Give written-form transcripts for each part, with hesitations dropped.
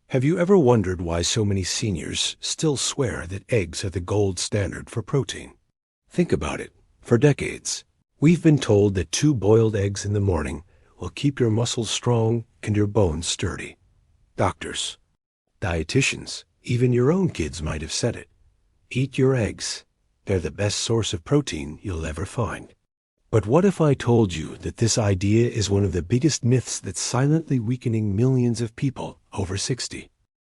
Have you ever wondered why so many seniors still swear that eggs are the gold standard for protein? Think about it. For decades, we've been told that 2 boiled eggs in the morning will keep your muscles strong and your bones sturdy. Doctors, dietitians, even your own kids might have said it. Eat your eggs. They're the best source of protein you'll ever find. But what if I told you that this idea is one of the biggest myths that's silently weakening millions of people over 60?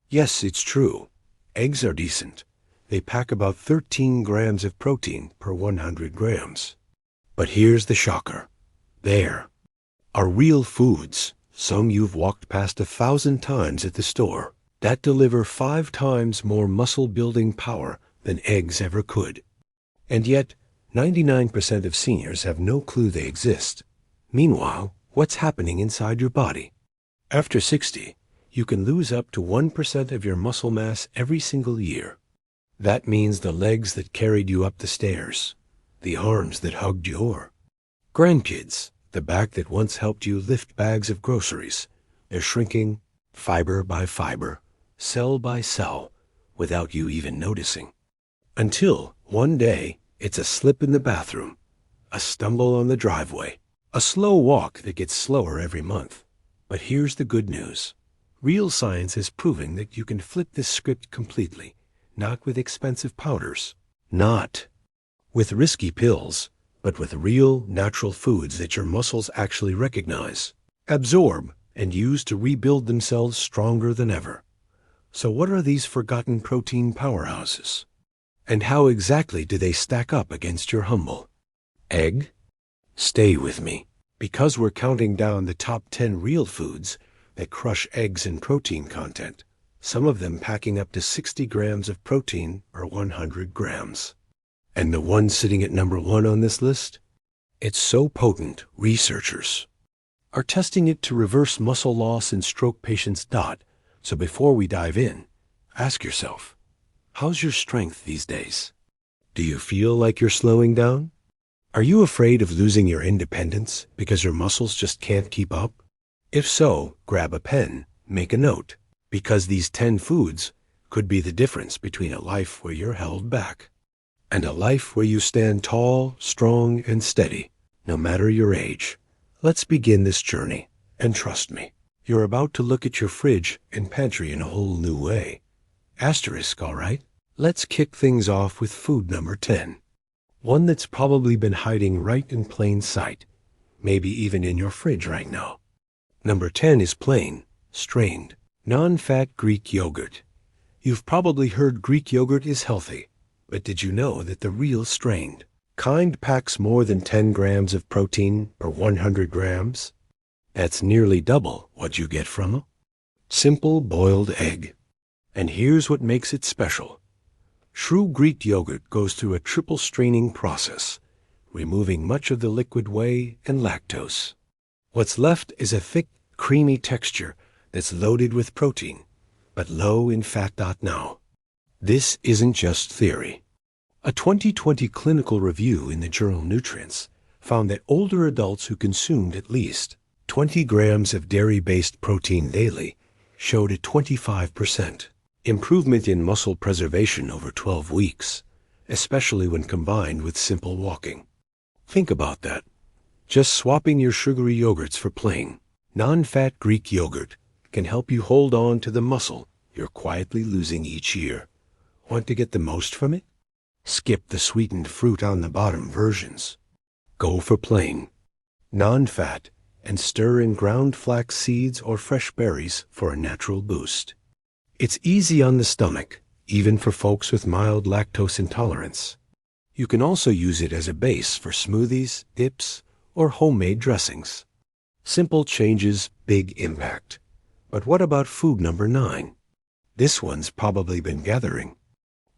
Yes, it's true. Eggs are decent. They pack about 13 grams of protein per 100 grams. But here's the shocker. There are real foods, some you've walked past 1,000 times at the store, that deliver 5 times more muscle-building power than eggs ever could. And yet, 99% of seniors have no clue they exist. Meanwhile, what's happening inside your body? After 60, you can lose up to 1% of your muscle mass every single year. That means the legs that carried you up the stairs, the arms that hugged your grandkids, the back that once helped you lift bags of groceries, they're shrinking fiber by fiber, cell by cell, without you even noticing. Until one day, it's a slip in the bathroom, a stumble on the driveway, a slow walk that gets slower every month. But here's the good news. Real science is proving that you can flip this script completely, not with expensive powders, not with risky pills, but with real, natural foods that your muscles actually recognize, absorb, and use to rebuild themselves stronger than ever. So what are these forgotten protein powerhouses? And how exactly do they stack up against your humble egg? Stay with me, because we're counting down the top 10 real foods that crush eggs in protein content, some of them packing up to 60 grams of protein per 100 grams. And the one sitting at number 1 on this list? It's so potent, researchers are testing it to reverse muscle loss in stroke patients. So before we dive in, ask yourself, how's your strength these days? Do you feel like you're slowing down? Are you afraid of losing your independence because your muscles just can't keep up? If so, grab a pen, make a note, because these 10 foods could be the difference between a life where you're held back and a life where you stand tall, strong, and steady, no matter your age. Let's begin this journey, and trust me, you're about to look at your fridge and pantry in a whole new way. Asterisk, all right? Let's kick things off with food number 10. One that's probably been hiding right in plain sight, maybe even in your fridge right now. Number 10 is plain, strained, non-fat Greek yogurt. You've probably heard Greek yogurt is healthy, but did you know that the real strained kind packs more than 10 grams of protein per 100 grams? That's nearly double what you get from a simple boiled egg. And here's what makes it special. True Greek yogurt goes through a triple straining process, removing much of the liquid whey and lactose. What's left is a thick, creamy texture that's loaded with protein, but low in fat. Now, this isn't just theory. A 2020 clinical review in the journal Nutrients found that older adults who consumed at least 20 grams of dairy-based protein daily showed a 25% improvement in muscle preservation over 12 weeks, especially when combined with simple walking. Think about that. Just swapping your sugary yogurts for plain, non-fat Greek yogurt can help you hold on to the muscle you're quietly losing each year. Want to get the most from it? Skip the sweetened fruit on the bottom versions. Go for plain, non-fat, and stir in ground flax seeds or fresh berries for a natural boost. It's easy on the stomach, even for folks with mild lactose intolerance. You can also use it as a base for smoothies, dips, or homemade dressings. Simple changes, big impact. But what about food number 9? This one's probably been gathering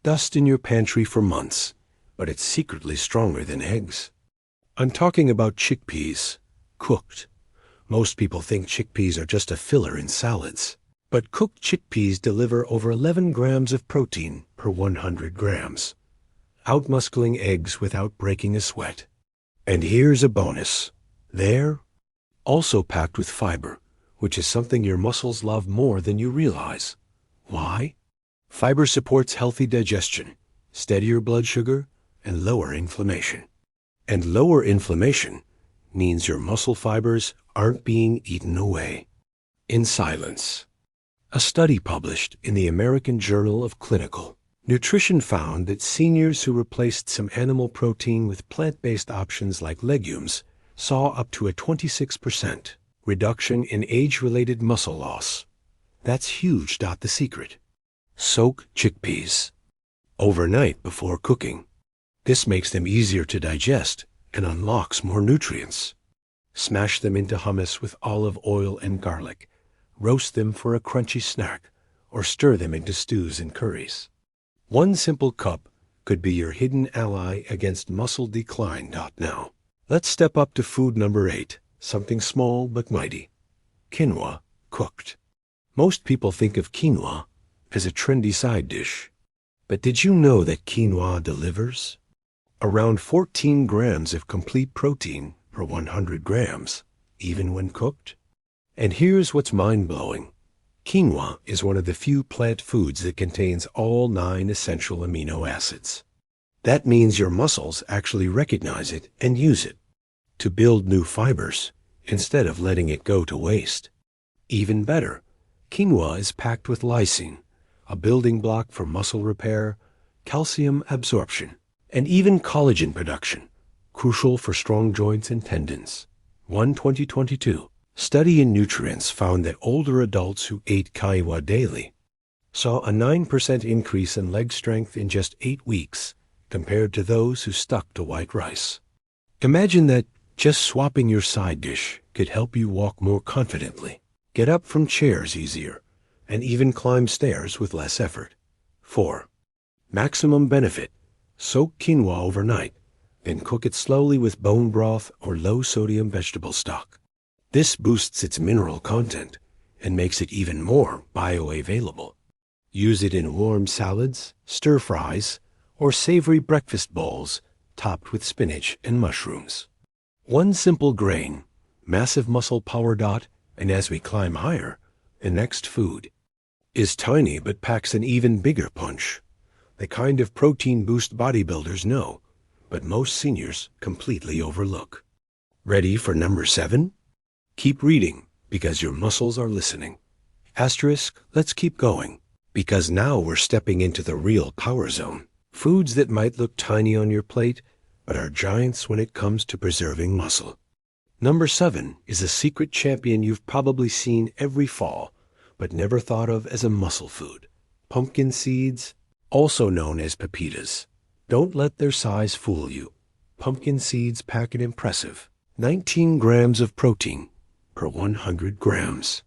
dust in your pantry for months, but it's secretly stronger than eggs. I'm talking about chickpeas, cooked. Most people think chickpeas are just a filler in salads, but cooked chickpeas deliver over 11 grams of protein per 100 grams, outmuscling eggs without breaking a sweat. And here's a bonus. They're also packed with fiber, which is something your muscles love more than you realize. Why? Fiber supports healthy digestion, steadier blood sugar, and lower inflammation. And lower inflammation means your muscle fibers aren't being eaten away in silence. A study published in the American Journal of Clinical Nutrition found that seniors who replaced some animal protein with plant-based options like legumes saw up to a 26% reduction in age-related muscle loss. That's huge. The secret: soak chickpeas overnight before cooking. This makes them easier to digest and unlocks more nutrients. Smash them into hummus with olive oil and garlic. Roast them for a crunchy snack, or stir them into stews and curries. One simple cup could be your hidden ally against muscle decline. Now, let's step up to food number 8, something small but mighty: quinoa cooked. Most people think of quinoa as a trendy side dish. But did you know that quinoa delivers around 14 grams of complete protein per 100 grams, even when cooked? And here's what's mind-blowing. Quinoa is one of the few plant foods that contains all 9 essential amino acids. That means your muscles actually recognize it and use it to build new fibers instead of letting it go to waste. Even better, quinoa is packed with lysine, a building block for muscle repair, calcium absorption, and even collagen production, crucial for strong joints and tendons. One 2022 study in Nutrients found that older adults who ate quinoa daily saw a 9% increase in leg strength in just 8 weeks compared to those who stuck to white rice. Imagine that just swapping your side dish could help you walk more confidently, get up from chairs easier, and even climb stairs with less effort. 4. Maximum benefit: soak quinoa overnight, then cook it slowly with bone broth or low-sodium vegetable stock. This boosts its mineral content and makes it even more bioavailable. Use it in warm salads, stir-fries, or savory breakfast bowls topped with spinach and mushrooms. One simple grain, massive muscle power. And as we climb higher, the next food is tiny but packs an even bigger punch. The kind of protein boost bodybuilders know, but most seniors completely overlook. Ready for number 7? Keep reading, because your muscles are listening. Asterisk, let's keep going, because now we're stepping into the real power zone. Foods that might look tiny on your plate, but are giants when it comes to preserving muscle. Number 7 is a secret champion you've probably seen every fall, but never thought of as a muscle food: pumpkin seeds, also known as pepitas. Don't let their size fool you. Pumpkin seeds pack an impressive 19 grams of protein per 100 grams.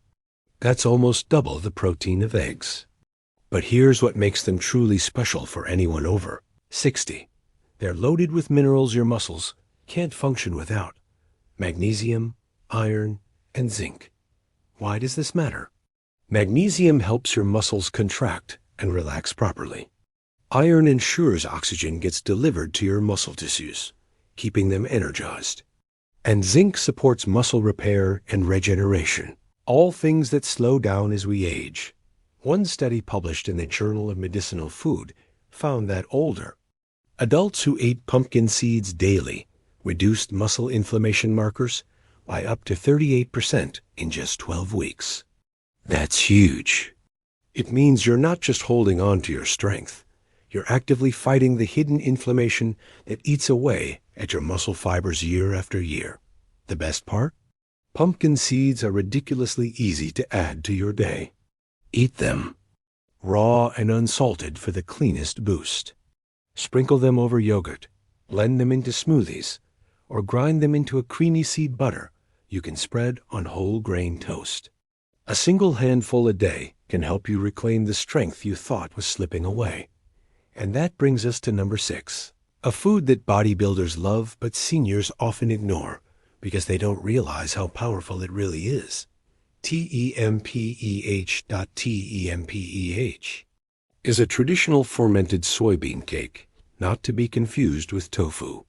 That's almost double the protein of eggs. But here's what makes them truly special for anyone over 60. They're loaded with minerals your muscles can't function without: magnesium, iron, and zinc. Why does this matter? Magnesium helps your muscles contract and relax properly. Iron ensures oxygen gets delivered to your muscle tissues, keeping them energized. And zinc supports muscle repair and regeneration, all things that slow down as we age. One study published in the Journal of Medicinal Food found that older adults who ate pumpkin seeds daily reduced muscle inflammation markers by up to 38% in just 12 weeks. That's huge. It means you're not just holding on to your strength. You're actively fighting the hidden inflammation that eats away at your muscle fibers year after year. The best part? Pumpkin seeds are ridiculously easy to add to your day. Eat them raw and unsalted for the cleanest boost. Sprinkle them over yogurt, blend them into smoothies, or grind them into a creamy seed butter you can spread on whole grain toast. A single handful a day can help you reclaim the strength you thought was slipping away. And that brings us to number 6, a food that bodybuilders love but seniors often ignore because they don't realize how powerful it really is. Tempeh. Tempeh is a traditional fermented soybean cake, not to be confused with tofu.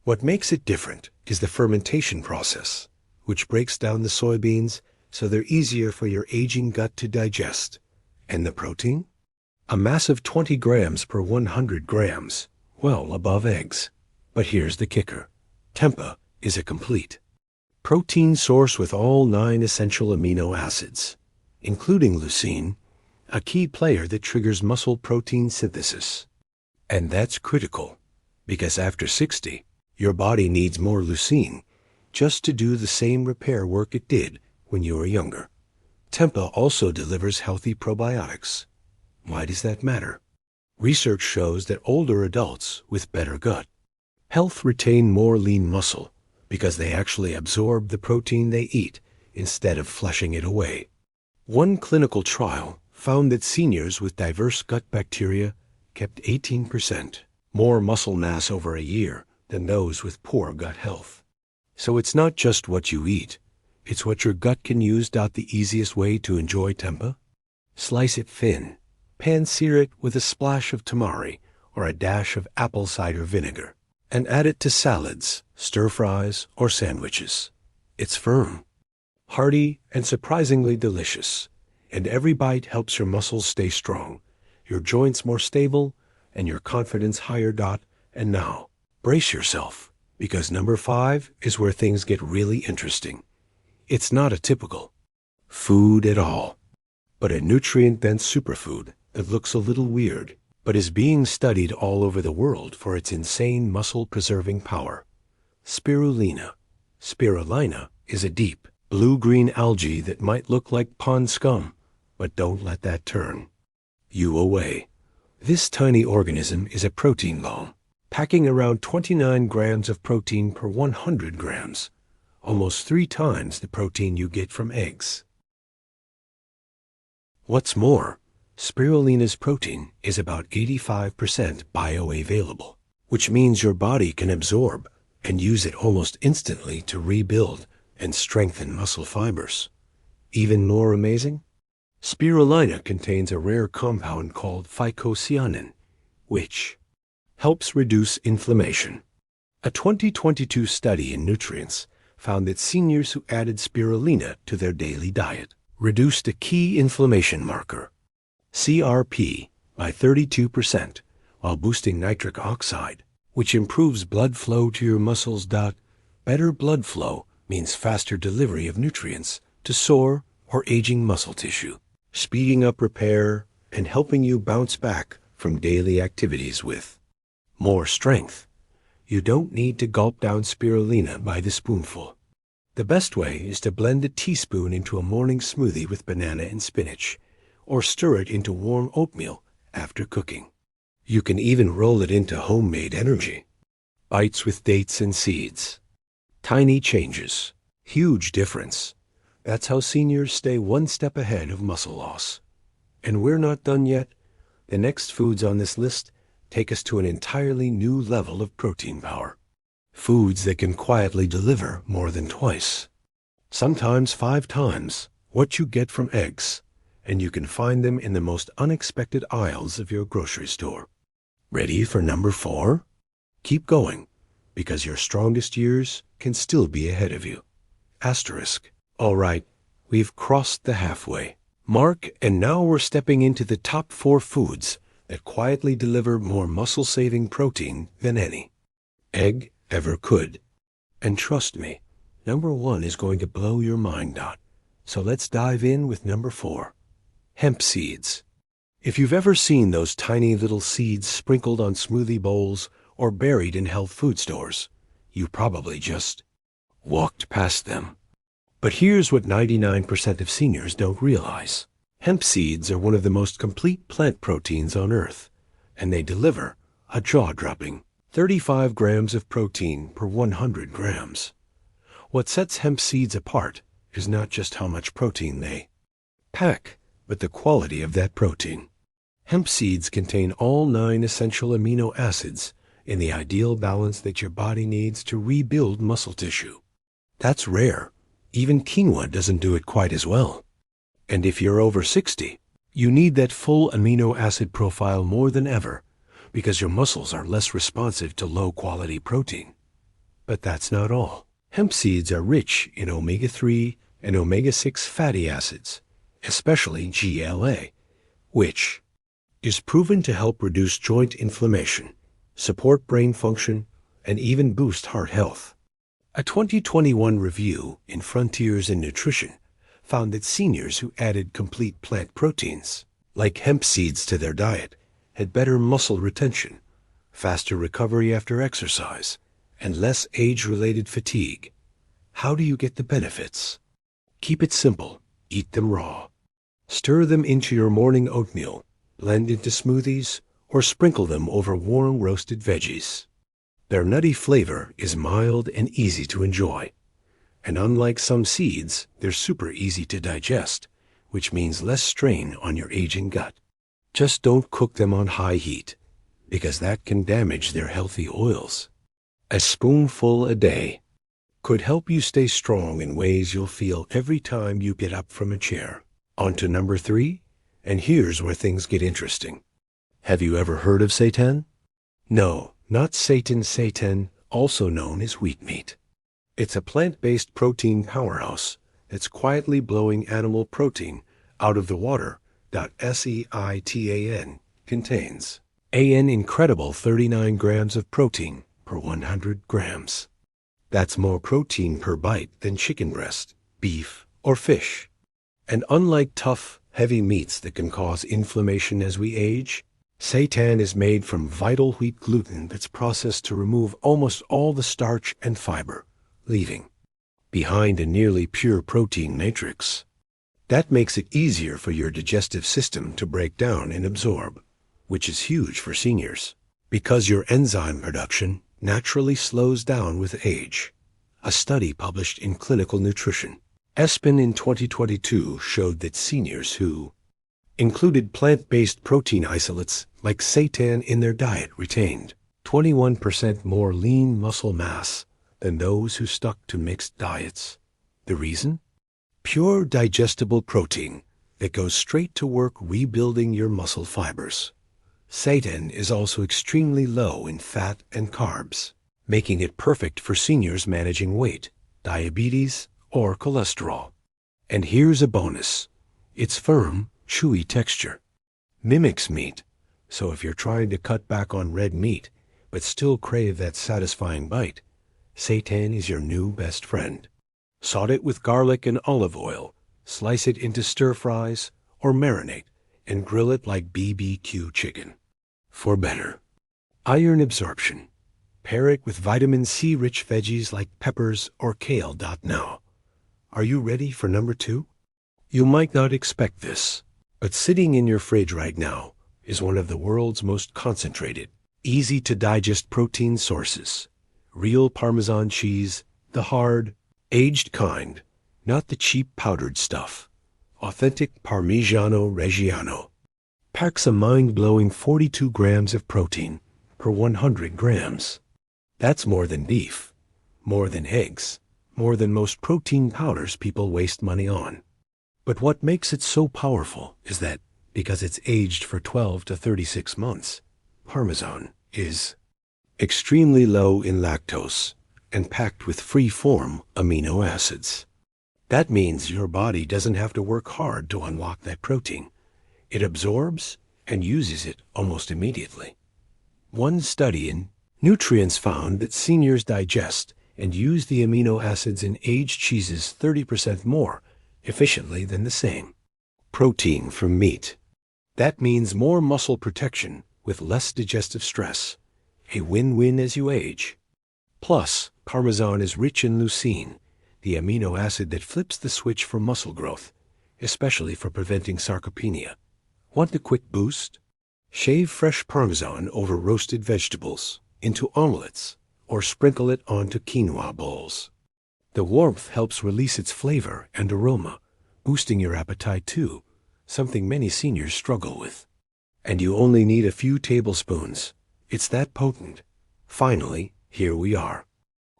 What makes it different is the fermentation process, which breaks down the soybeans so they're easier for your aging gut to digest, And the protein? A massive 20 grams per 100 grams, well above eggs. But here's the kicker. Tempeh is a complete protein source with all 9 essential amino acids, including leucine, a key player that triggers muscle protein synthesis. And that's critical, because after 60, your body needs more leucine just to do the same repair work it did when you were younger. Tempeh also delivers healthy probiotics. Why does that matter? Research shows that older adults with better gut health retain more lean muscle because they actually absorb the protein they eat instead of flushing it away. One clinical trial found that seniors with diverse gut bacteria kept 18% more muscle mass over a year than those with poor gut health. So it's not just what you eat, it's what your gut can use. The easiest way to enjoy tempeh? Slice it thin, pan-sear it with a splash of tamari or a dash of apple cider vinegar, and add it to salads, stir-fries, or sandwiches. It's firm, hearty, and surprisingly delicious, and every bite helps your muscles stay strong, your joints more stable, and your confidence higher. And now, brace yourself, because number 5 is where things get really interesting. It's not a typical food at all, but a nutrient-dense superfood that looks a little weird, but is being studied all over the world for its insane muscle-preserving power. Spirulina. Spirulina is a deep, blue-green algae that might look like pond scum, but don't let that turn you away. This tiny organism is a protein bomb, packing around 29 grams of protein per 100 grams, almost 3 times the protein you get from eggs. What's more, spirulina's protein is about 85% bioavailable, which means your body can absorb and use it almost instantly to rebuild and strengthen muscle fibers. Even more amazing? Spirulina contains a rare compound called phycocyanin, which helps reduce inflammation. A 2022 study in Nutrients found that seniors who added spirulina to their daily diet reduced a key inflammation marker, CRP, by 32%, while boosting nitric oxide, which improves blood flow to your muscles. Better blood flow means faster delivery of nutrients to sore or aging muscle tissue, speeding up repair and helping you bounce back from daily activities with more strength. You don't need to gulp down spirulina by the spoonful. The best way is to blend a teaspoon into a morning smoothie with banana and spinach, or stir it into warm oatmeal after cooking. You can even roll it into homemade energy bites with dates and seeds. Tiny changes, huge difference. That's how seniors stay one step ahead of muscle loss. And we're not done yet. The next foods on this list take us to an entirely new level of protein power. Foods that can quietly deliver more than twice, sometimes 5 times, what you get from eggs, and you can find them in the most unexpected aisles of your grocery store. Ready for number 4? Keep going, because your strongest years can still be ahead of you. Asterisk. All right, we've crossed the halfway mark, and now we're stepping into the top 4 foods that quietly deliver more muscle-saving protein than any egg ever could. And trust me, number 1 is going to blow your mind. So let's dive in with number 4, hemp seeds. If you've ever seen those tiny little seeds sprinkled on smoothie bowls or buried in health food stores, you probably just walked past them. But here's what 99% of seniors don't realize. Hemp seeds are one of the most complete plant proteins on Earth, and they deliver a jaw-dropping 35 grams of protein per 100 grams. What sets hemp seeds apart is not just how much protein they pack, but the quality of that protein. Hemp seeds contain all 9 essential amino acids in the ideal balance that your body needs to rebuild muscle tissue. That's rare. Even quinoa doesn't do it quite as well. And if you're over 60, you need that full amino acid profile more than ever, because your muscles are less responsive to low-quality protein. But that's not all. Hemp seeds are rich in omega-3 and omega-6 fatty acids, especially GLA, which is proven to help reduce joint inflammation, support brain function, and even boost heart health. A 2021 review in Frontiers in Nutrition found that seniors who added complete plant proteins, like hemp seeds, to their diet had better muscle retention, faster recovery after exercise, and less age-related fatigue. How do you get the benefits? Keep it simple. Eat them raw. Stir them into your morning oatmeal, blend into smoothies, or sprinkle them over warm roasted veggies. Their nutty flavor is mild and easy to enjoy. And unlike some seeds, they're super easy to digest, which means less strain on your aging gut. Just don't cook them on high heat, because that can damage their healthy oils. A spoonful a day could help you stay strong in ways you'll feel every time you get up from a chair. On to number 3, and here's where things get interesting. Have you ever heard of seitan? No, not seitan, also known as wheat meat. It's a plant-based protein powerhouse that's quietly blowing animal protein out of the water. Seitan contains an incredible 39 grams of protein per 100 grams. That's more protein per bite than chicken breast, beef, or fish. And unlike tough, heavy meats that can cause inflammation as we age, seitan is made from vital wheat gluten that's processed to remove almost all the starch and fiber, leaving behind a nearly pure protein matrix. That makes it easier for your digestive system to break down and absorb, which is huge for seniors, because your enzyme production naturally slows down with age. A study published in Clinical Nutrition, ESPN in 2022 showed that seniors who included plant-based protein isolates like seitan in their diet retained 21% more lean muscle mass than those who stuck to mixed diets. The reason? Pure digestible protein that goes straight to work rebuilding your muscle fibers. Seitan is also extremely low in fat and carbs, making it perfect for seniors managing weight, diabetes, or cholesterol. And here's a bonus. Its firm, chewy texture mimics meat, so if you're trying to cut back on red meat but still crave that satisfying bite, seitan is your new best friend. Saute it with garlic and olive oil, slice it into stir fries, or marinate and grill it like BBQ chicken. For better iron absorption, pair it with vitamin C-rich veggies like peppers or kale. Now, are you ready for number 2? You might not expect this, but sitting in your fridge right now is one of the world's most concentrated, easy-to-digest protein sources. Real Parmesan cheese, the hard, aged kind, not the cheap powdered stuff. Authentic Parmigiano Reggiano packs a mind-blowing 42 grams of protein per 100 grams. That's more than beef, more than eggs, more than most protein powders people waste money on. But what makes it so powerful is that, because it's aged for 12 to 36 months, Parmesan is extremely low in lactose and packed with free-form amino acids. That means your body doesn't have to work hard to unlock that protein. It absorbs and uses it almost immediately. One study in Nutrients found that seniors digest and use the amino acids in aged cheeses 30% more efficiently than the same protein from meat. That means more muscle protection with less digestive stress. A win-win as you age. Plus, Parmesan is rich in leucine, the amino acid that flips the switch for muscle growth, especially for preventing sarcopenia. Want a quick boost? Shave fresh Parmesan over roasted vegetables into omelets or sprinkle it onto quinoa bowls. The warmth helps release its flavor and aroma, boosting your appetite too, something many seniors struggle with. And you only need a few tablespoons. It's that potent. Finally, here we are.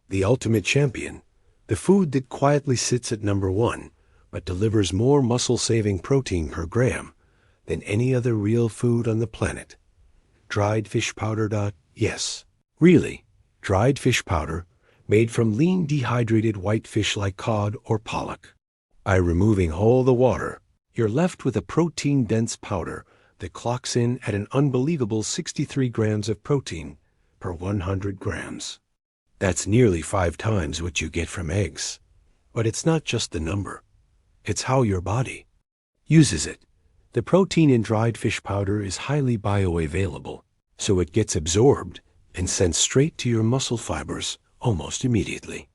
The ultimate champion, the food that quietly sits at number 1, but delivers more muscle-saving protein per gram than any other real food on the planet. Dried fish powder. Yes, really, dried fish powder made from lean dehydrated white fish like cod or pollock. By removing all the water, you're left with a protein-dense powder that clocks in at an unbelievable 63 grams of protein per 100 grams. That's nearly 5 times what you get from eggs. But it's not just the number. It's how your body uses it. The protein in dried fish powder is highly bioavailable, so it gets absorbed and sent straight to your muscle fibers almost immediately.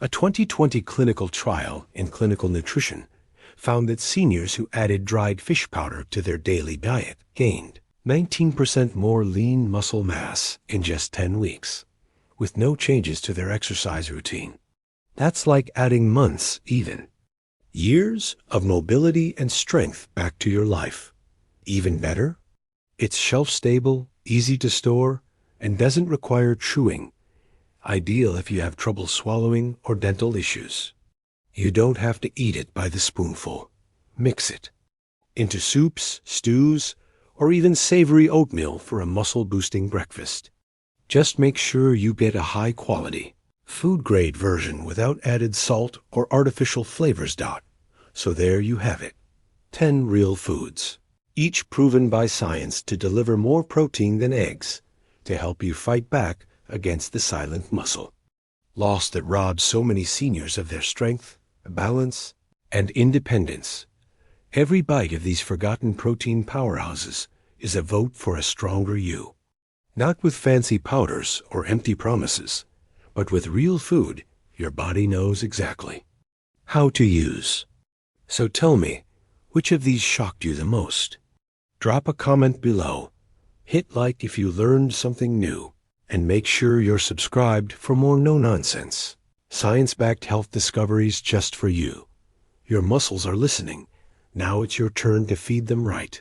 A 2020 clinical trial in clinical nutrition found that seniors who added dried fish powder to their daily diet gained 19% more lean muscle mass in just 10 weeks, with no changes to their exercise routine. That's like adding months, even years of mobility and strength back to your life. Even better, it's shelf-stable, easy to store, and doesn't require chewing. Ideal if you have trouble swallowing or dental issues. You don't have to eat it by the spoonful. Mix it into soups, stews, or even savory oatmeal for a muscle-boosting breakfast. Just make sure you get a high-quality, food-grade version without added salt or artificial flavors. So there you have it. 10 real foods, each proven by science to deliver more protein than eggs, to help you fight back against the silent muscle loss that robs so many seniors of their strength, balance, and independence. Every bite of these forgotten protein powerhouses is a vote for a stronger you. Not with fancy powders or empty promises, but with real food your body knows exactly how to use. So tell me, which of these shocked you the most? Drop a comment below. Hit like if you learned something new. And make sure you're subscribed for more no-nonsense, science-backed health discoveries just for you. Your muscles are listening. Now it's your turn to feed them right.